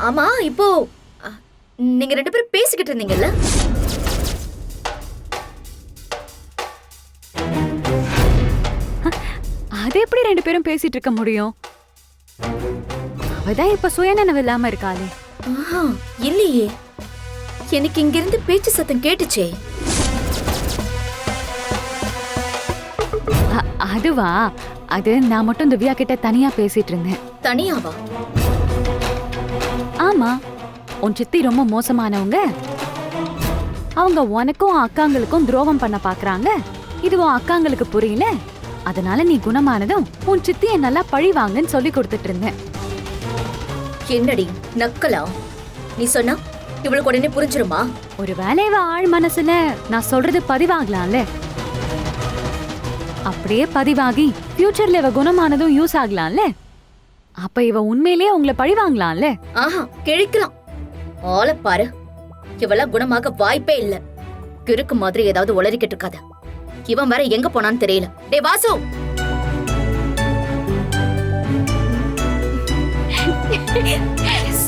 ஆமா இப்போ அ, நீங்க 2 பேரும் பேசிக்கிட்டு இருந்தீங்கல்ல? அது எப்படி 2 பேரும் பேசிட்டு இருக்க முடியும்? அவதான் இப்ப சுயநனவு இல்லாம இருக்காளே. ஆஹா, இல்லையே. எனக்கு இங்க இருந்து பேச்சு சத்தம் கேட்டுச்சே. அதுவா? அது நான் மட்டும் திவ்யா கிட்ட தனியா பேசிட்டு இருந்தேன். தனியாவா? ஆமா, உன் சித்தி ரொம்ப மோசமானவங்க. அவங்க உனக்கும் அக்காங்களுக்கும் துரோகம் பண்ண பாக்குறாங்க. இது உன் அக்காங்களுக்கு புரியல. அதனால நீ குணமானதும் உன் சித்திய நல்லா பழி வாங்கன்னு சொல்லி கொடுத்துட்டு இருந்தேன். என்னடி நக்கலா? நீ சொன்னா இவளுக்கு உடனே புரிஞ்சிருமா? ஒருவேளை இவ ஆழ் மனசுல நான் சொல்றது பதிவாகலாம்ல. அப்படியே பதிவாகி ஃபியூச்சர்ல இவ குணமானதும் யூஸ் ஆகலாம்ல. அப்ப இவ உண்மையிலேயே உங்களை பழி வாங்கலாம்ல. ஆஹா, கிழிக்கலாம். ஆள பாரு, இவள குணமாக வாய்ப்பே இல்ல. கிறுக்கு மாதிரி ஏதாவது உளறிக்கிட்டு இருக்காத. இவன் வேற எங்க போனான்னு தெரியல. டேய் வாசு, Yes.